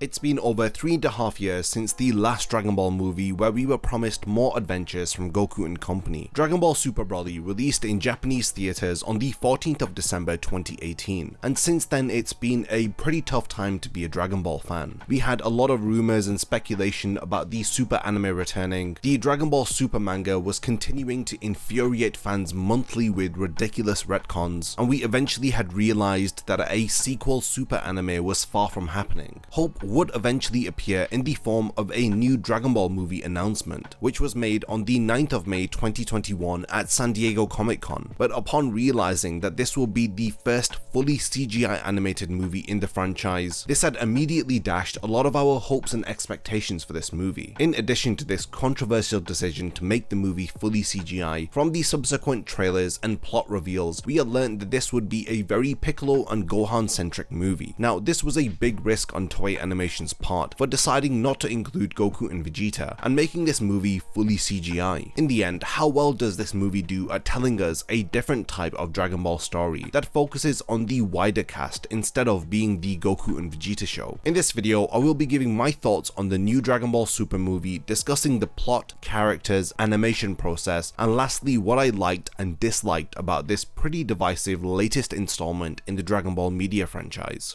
It's been over 3.5 years since the last Dragon Ball movie where we were promised more adventures from Goku and company. Dragon Ball Super Broly released in Japanese theaters on the 14th of December 2018, and since then it's been a pretty tough time to be a Dragon Ball fan. We had a lot of rumors and speculation about the Super anime returning, the Dragon Ball Super manga was continuing to infuriate fans monthly with ridiculous retcons, and we eventually had realized that a sequel Super anime was far from happening. Hope would eventually appear in the form of a new Dragon Ball movie announcement, which was made on the 9th of May 2021 at San Diego Comic-Con, but upon realizing that this will be the first fully CGI animated movie in the franchise, this had immediately dashed a lot of our hopes and expectations for this movie. In addition to this controversial decision to make the movie fully CGI, from the subsequent trailers and plot reveals, we had learned that this would be a very Piccolo and Gohan centric movie. Now, this was a big risk on Toei Animation's part for deciding not to include Goku and Vegeta and making this movie fully CGI. In the end, how well does this movie do at telling us a different type of Dragon Ball story that focuses on the wider cast instead of being the Goku and Vegeta show? In this video, I will be giving my thoughts on the new Dragon Ball Super movie, discussing the plot, characters, animation process, and lastly what I liked and disliked about this pretty divisive latest installment in the Dragon Ball media franchise.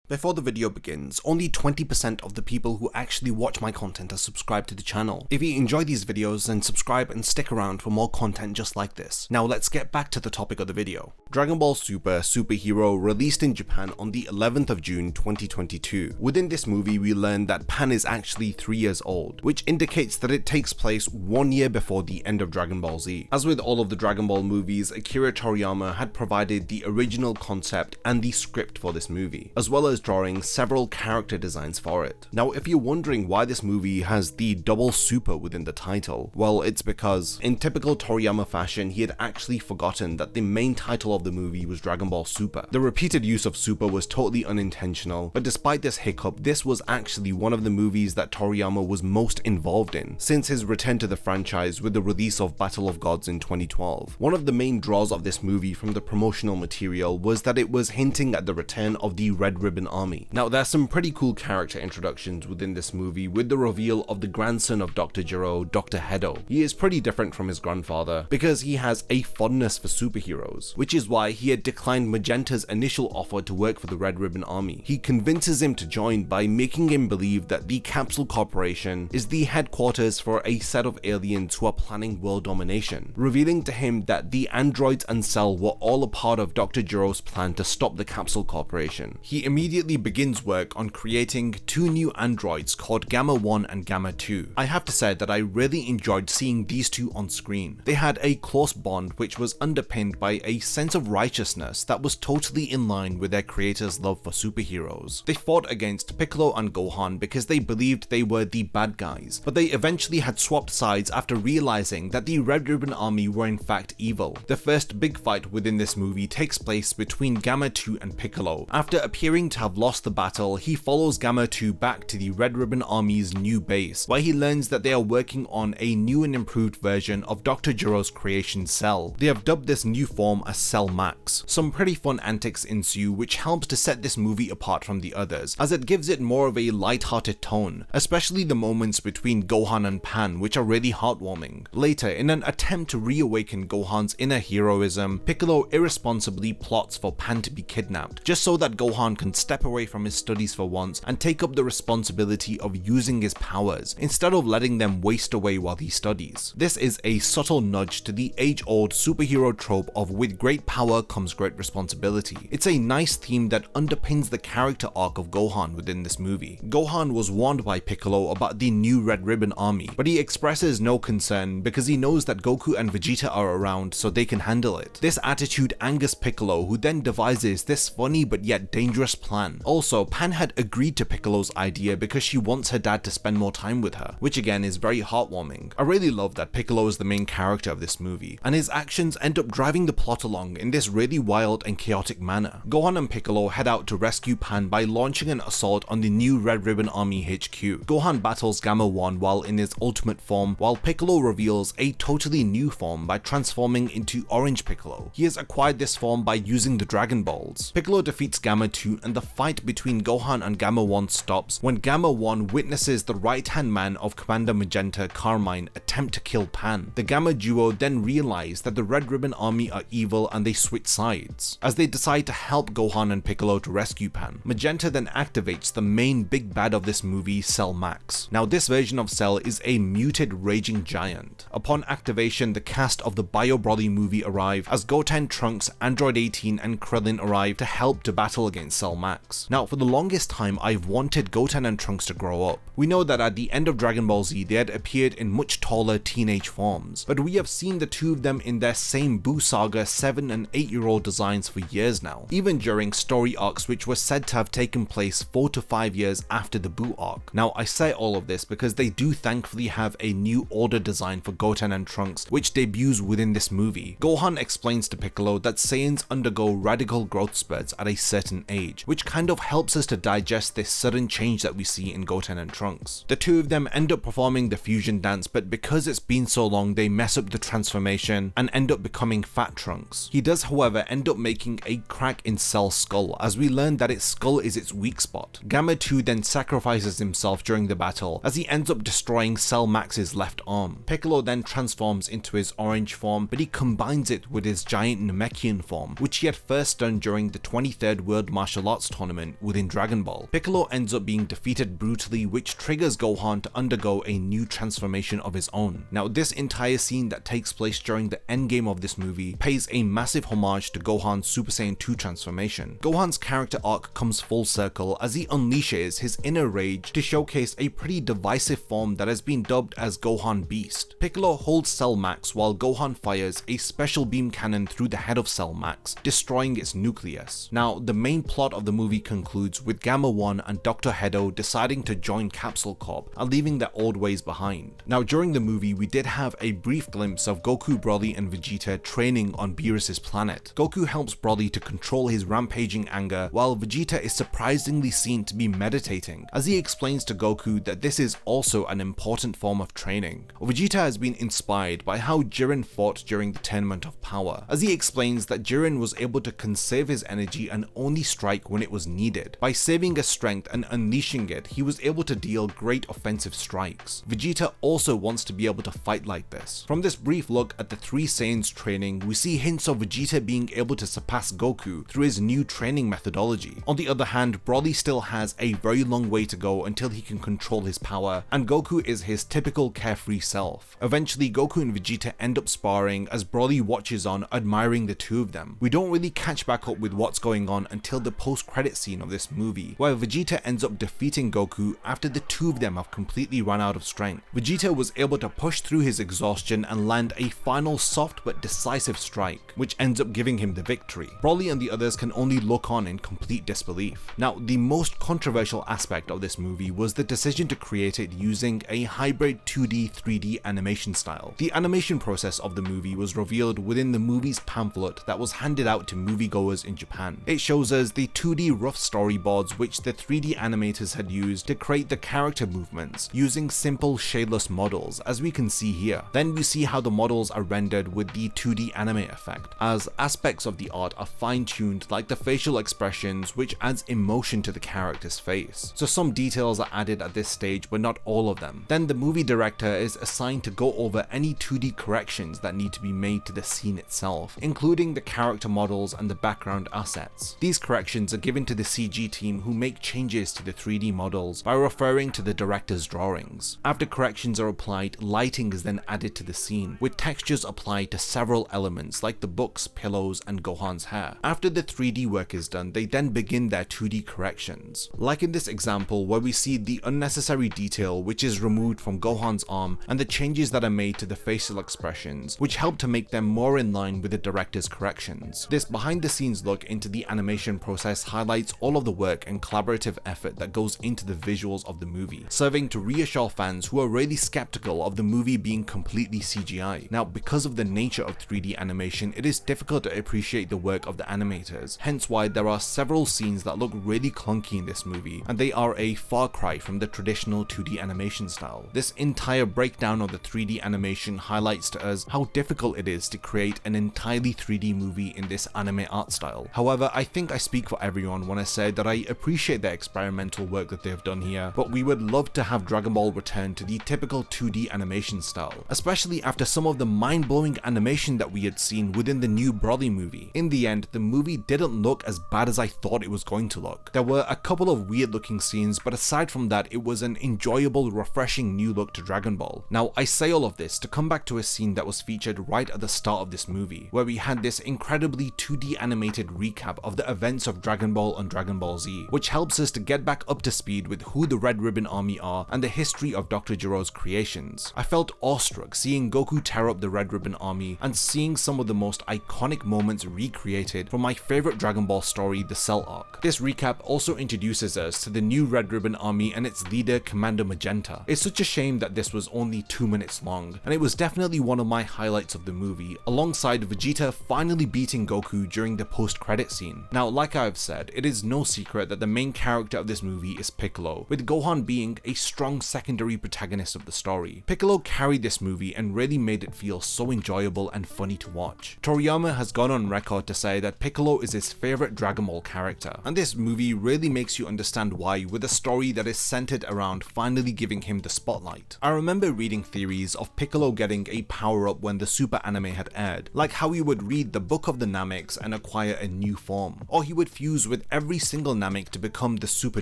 Before the video begins, only 20% of the people who actually watch my content are subscribed to the channel. If you enjoy these videos, then subscribe and stick around for more content just like this. Now let's get back to the topic of the video. Dragon Ball Super Super Hero released in Japan on the 11th of June 2022. Within this movie, we learn that Pan is actually 3 years old, which indicates that it takes place 1 year before the end of Dragon Ball Z. As with all of the Dragon Ball movies, Akira Toriyama had provided the original concept and the script for this movie, as well as drawing several character designs for it. Now, if you're wondering why this movie has the double super within the title, well, it's because in typical Toriyama fashion, he had actually forgotten that the main title of the movie was Dragon Ball Super. The repeated use of Super was totally unintentional, but despite this hiccup, this was actually one of the movies that Toriyama was most involved in since his return to the franchise with the release of Battle of Gods in 2012. One of the main draws of this movie from the promotional material was that it was hinting at the return of the Red Ribbon Army. Now, there's some pretty cool character introductions within this movie with the reveal of the grandson of Dr. Gero, Dr. Hedo. He is pretty different from his grandfather because he has a fondness for superheroes, which is why he had declined Magenta's initial offer to work for the Red Ribbon Army. He convinces him to join by making him believe that the Capsule Corporation is the headquarters for a set of aliens who are planning world domination, revealing to him that the androids and Cell were all a part of Dr. Gero's plan to stop the Capsule Corporation. He immediately begins work on creating 2 new androids called Gamma 1 and Gamma 2. I have to say that I really enjoyed seeing these two on screen. They had a close bond which was underpinned by a sense of righteousness that was totally in line with their creators' love for superheroes. They fought against Piccolo and Gohan because they believed they were the bad guys, but they eventually had swapped sides after realizing that the Red Ribbon Army were in fact evil. The first big fight within this movie takes place between Gamma 2 and Piccolo. After appearing to have lost the battle, he follows Gamma 2 back to the Red Ribbon Army's new base, where he learns that they are working on a new and improved version of Dr. Gero's creation Cell. They have dubbed this new form as Cell Max. Some pretty fun antics ensue, which helps to set this movie apart from the others, as it gives it more of a light-hearted tone, especially the moments between Gohan and Pan, which are really heartwarming. Later, in an attempt to reawaken Gohan's inner heroism, Piccolo irresponsibly plots for Pan to be kidnapped, just so that Gohan can step away from his studies for once and take up the responsibility of using his powers instead of letting them waste away while he studies. This is a subtle nudge to the age-old superhero trope of with great power comes great responsibility. It's a nice theme that underpins the character arc of Gohan within this movie. Gohan was warned by Piccolo about the new Red Ribbon Army, but he expresses no concern because he knows that Goku and Vegeta are around so they can handle it. This attitude angers Piccolo, who then devises this funny but yet dangerous plan plan. Also, Pan had agreed to Piccolo's idea because she wants her dad to spend more time with her, which again is very heartwarming. I really love that Piccolo is the main character of this movie, and his actions end up driving the plot along in this really wild and chaotic manner. Gohan and Piccolo head out to rescue Pan by launching an assault on the new Red Ribbon Army HQ. Gohan battles Gamma 1 while in his ultimate form, while Piccolo reveals a totally new form by transforming into Orange Piccolo. He has acquired this form by using the Dragon Balls. Piccolo defeats Gamma 2 and the fight between Gohan and Gamma 1 stops when Gamma 1 witnesses the right-hand man of Commander Magenta, Carmine, attempt to kill Pan. The Gamma duo then realize that the Red Ribbon Army are evil and they switch sides, as they decide to help Gohan and Piccolo to rescue Pan. Magenta then activates the main big bad of this movie, Cell Max. Now this version of Cell is a muted raging giant. Upon activation, the cast of the Bio Broly movie arrive as Goten, Trunks, Android 18 and Krillin arrive to help to battle against Cell Max. Now for the longest time I've wanted Goten and Trunks to grow up. We know that at the end of Dragon Ball Z they had appeared in much taller teenage forms, but we have seen the two of them in their same Buu Saga 7 and 8-year-old designs for years now, even during story arcs which were said to have taken place 4 to 5 years after the Buu arc. Now I say all of this because they do thankfully have a new order design for Goten and Trunks which debuts within this movie. Gohan explains to Piccolo that Saiyans undergo radical growth spurts at a certain age, which kind of helps us to digest this sudden change that we see in Goten and Trunks. The two of them end up performing the fusion dance, but because it's been so long they mess up the transformation and end up becoming Fat Trunks. He does however end up making a crack in Cell's skull, as we learn that its skull is its weak spot. Gamma 2 then sacrifices himself during the battle as he ends up destroying Cell Max's left arm. Piccolo then transforms into his orange form, but he combines it with his giant Namekian form, which he had first done during the 23rd World Martial Arts Tournament within Dragon Ball. Piccolo ends up being defeated brutally, which triggers Gohan to undergo a new transformation of his own. Now this entire scene that takes place during the endgame of this movie pays a massive homage to Gohan's Super Saiyan 2 transformation. Gohan's character arc comes full circle as he unleashes his inner rage to showcase a pretty divisive form that has been dubbed as Gohan Beast. Piccolo holds Cell Max while Gohan fires a special beam cannon through the head of Cell Max, destroying its nucleus. Now the main plot of the movie concludes with Gamma 1 and Dr. Gero deciding to join Capsule Corp and leaving their old ways behind. Now during the movie we did have a brief glimpse of Goku, Broly and Vegeta training on Beerus's planet. Goku helps Broly to control his rampaging anger, while Vegeta is surprisingly seen to be meditating, as he explains to Goku that this is also an important form of training. Vegeta has been inspired by how Jiren fought during the Tournament of Power, as he explains that Jiren was able to conserve his energy and only strike when it was needed. By saving his strength and unleashing it, he was able to deal great offensive strikes. Vegeta also wants to be able to fight like this. From this brief look at the three Saiyans training, we see hints of Vegeta being able to surpass Goku through his new training methodology. On the other hand, Broly still has a very long way to go until he can control his power, and Goku is his typical carefree self. Eventually, Goku and Vegeta end up sparring as Broly watches on, admiring the two of them. We don't really catch back up with what's going on until the post-credit scene of this movie, where Vegeta ends up defeating Goku after the two of them have completely run out of strength. Vegeta was able to push through his exhaustion and land a final soft but decisive strike, which ends up giving him the victory. Broly and the others can only look on in complete disbelief. Now, the most controversial aspect of this movie was the decision to create it using a hybrid 2D 3D animation style. The animation process of the movie was revealed within the movie's pamphlet that was handed out to moviegoers in Japan. It shows us the 2D rough storyboards which the 3D animators had used to create the character movements using simple shadeless models, as we can see here. Then we see how the models are rendered with the 2D anime effect, as aspects of the art are fine-tuned, like the facial expressions, which adds emotion to the character's face. So some details are added at this stage, but not all of them. Then the movie director is assigned to go over any 2D corrections that need to be made to the scene itself, including the character models and the background assets. These corrections are given to the CG team, who make changes to the 3D models by referring to the director's drawings. After corrections are applied, lighting is then added to the scene, with textures applied to several elements like the books, pillows, and Gohan's hair. After the 3D work is done, they then begin their 2D corrections. Like in this example where we see the unnecessary detail which is removed from Gohan's arm and the changes that are made to the facial expressions, which help to make them more in line with the director's corrections. This behind the scenes look into the animation process highlights highlights all of the work and collaborative effort that goes into the visuals of the movie, serving to reassure fans who are really skeptical of the movie being completely CGI. Now, because of the nature of 3D animation, it is difficult to appreciate the work of the animators, hence why there are several scenes that look really clunky in this movie, and they are a far cry from the traditional 2D animation style. This entire breakdown of the 3D animation highlights to us how difficult it is to create an entirely 3D movie in this anime art style. However, I think I speak for everyone when I say that I appreciate the experimental work that they have done here, but we would love to have Dragon Ball return to the typical 2D animation style, especially after some of the mind-blowing animation that we had seen within the new Broly movie. In the end, the movie didn't look as bad as I thought it was going to look. There were a couple of weird looking scenes, but aside from that, it was an enjoyable, refreshing new look to Dragon Ball. Now, I say all of this to come back to a scene that was featured right at the start of this movie, where we had this incredibly 2D animated recap of the events of Dragon Ball and Dragon Ball Z, which helps us to get back up to speed with who the Red Ribbon Army are and the history of Dr. Gero's creations. I felt awestruck seeing Goku tear up the Red Ribbon Army and seeing some of the most iconic moments recreated from my favorite Dragon Ball story, the Cell arc. This recap also introduces us to the new Red Ribbon Army and its leader, Commander Magenta. It's such a shame that this was only 2 minutes long, and it was definitely one of my highlights of the movie, alongside Vegeta finally beating Goku during the post-credit scene. Now, like I've said, it is no secret that the main character of this movie is Piccolo, with Gohan being a strong secondary protagonist of the story. Piccolo carried this movie and really made it feel so enjoyable and funny to watch. Toriyama has gone on record to say that Piccolo is his favorite Dragon Ball character, and this movie really makes you understand why, with a story that is centered around finally giving him the spotlight. I remember reading theories of Piccolo getting a power-up when the Super anime had aired, like how he would read the Book of the Nameks and acquire a new form, or he would fuse with every single Namek to become the Super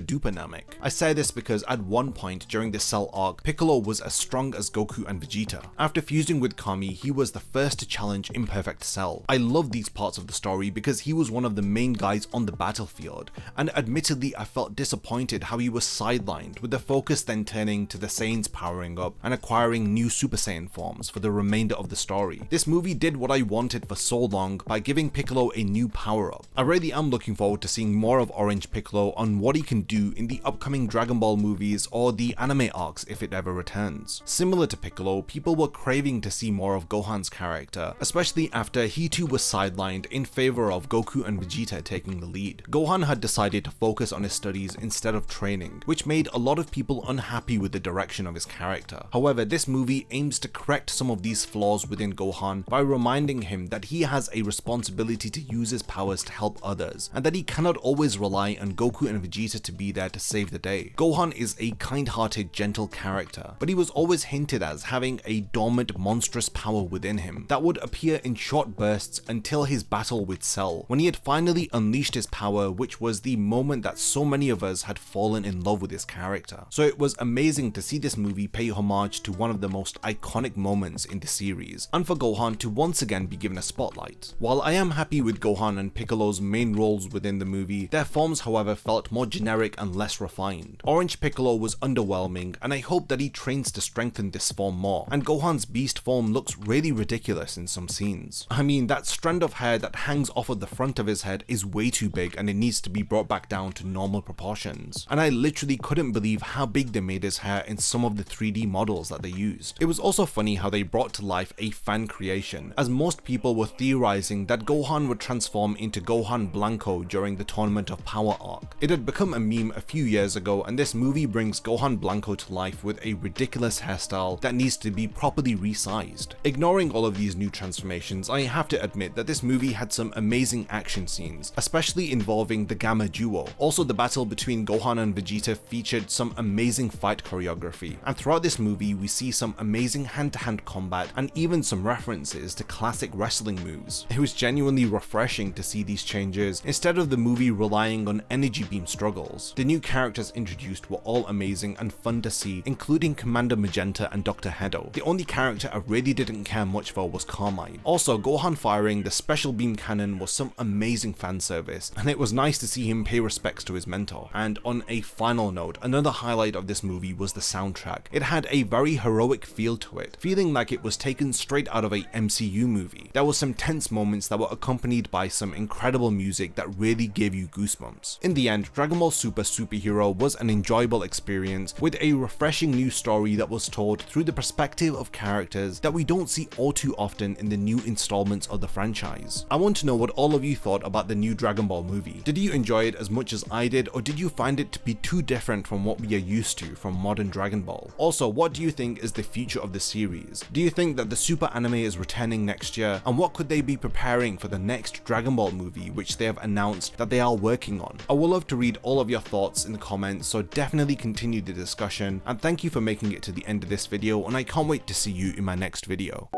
Duper Namek. I say this because at one point during the Cell arc, Piccolo was as strong as Goku and Vegeta. After fusing with Kami, he was the first to challenge Imperfect Cell. I love these parts of the story because he was one of the main guys on the battlefield, and admittedly I felt disappointed how he was sidelined, with the focus then turning to the Saiyans powering up and acquiring new Super Saiyan forms for the remainder of the story. This movie did what I wanted for so long by giving Piccolo a new power-up. I really am looking forward to seeing more of Orange Piccolo on what he can do in the upcoming Dragon Ball movies or the anime arcs if it ever returns. Similar to Piccolo, people were craving to see more of Gohan's character, especially after he too was sidelined in favor of Goku and Vegeta taking the lead. Gohan had decided to focus on his studies instead of training, which made a lot of people unhappy with the direction of his character. However, this movie aims to correct some of these flaws within Gohan by reminding him that he has a responsibility to use his powers to help others, and that he cannot always rely on Goku and Vegeta to be there to save the day. Gohan is a kind-hearted, gentle character, but he was always hinted as having a dormant, monstrous power within him that would appear in short bursts until his battle with Cell, when he had finally unleashed his power, which was the moment that so many of us had fallen in love with his character. So it was amazing to see this movie pay homage to one of the most iconic moments in the series, and for Gohan to once again be given a spotlight. While I am happy with Gohan and Piccolo's main roles within the movie, their forms however felt more generic and less refined. Orange Piccolo was underwhelming, and I hope that he trains to strengthen this form more, and Gohan's beast form looks really ridiculous in some scenes. I mean, that strand of hair that hangs off of the front of his head is way too big and it needs to be brought back down to normal proportions, and I literally couldn't believe how big they made his hair in some of the 3D models that they used. It was also funny how they brought to life a fan creation, as most people were theorizing that Gohan would transform into Gohan Blanco during the Tournament of Power arc. It had become a meme a few years ago, and this movie brings Gohan Blanco to life with a ridiculous hairstyle that needs to be properly resized. Ignoring all of these new transformations, I have to admit that this movie had some amazing action scenes, especially involving the Gamma duo. Also, the battle between Gohan and Vegeta featured some amazing fight choreography, and throughout this movie we see some amazing hand-to-hand combat and even some references to classic wrestling moves. It was genuinely refreshing to see these changes instead of the movie relying on energy beam struggles. The new characters introduced were all amazing and fun to see, including Commander Magenta and Dr. Gero. The only character I really didn't care much for was Carmine. Also, Gohan firing the special beam cannon was some amazing fan service, and it was nice to see him pay respects to his mentor. And on a final note, another highlight of this movie was the soundtrack. It had a very heroic feel to it, feeling like it was taken straight out of a MCU movie. There were some tense moments that were accompanied by some incredible music that really gave you you goosebumps. In the end, Dragon Ball Super Superhero was an enjoyable experience with a refreshing new story that was told through the perspective of characters that we don't see all too often in the new installments of the franchise. I want to know what all of you thought about the new Dragon Ball movie. Did you enjoy it as much as I did, or did you find it to be too different from what we are used to from modern Dragon Ball? Also, what do you think is the future of the series? Do you think that the Super anime is returning next year, and what could they be preparing for the next Dragon Ball movie which they have announced that they are working on? I would love to read all of your thoughts in the comments, so definitely continue the discussion, and thank you for making it to the end of this video, and I can't wait to see you in my next video.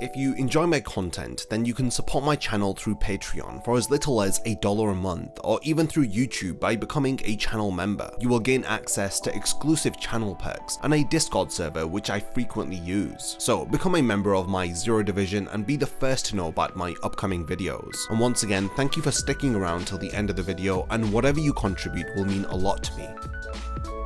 If you enjoy my content, then you can support my channel through Patreon for as little as $1 a month, or even through YouTube by becoming a channel member. You will gain access to exclusive channel perks and a Discord server which I frequently use. So become a member of my Zero Division and be the first to know about my upcoming videos. And once again, thank you for sticking around till the end of the video, and whatever you contribute will mean a lot to me.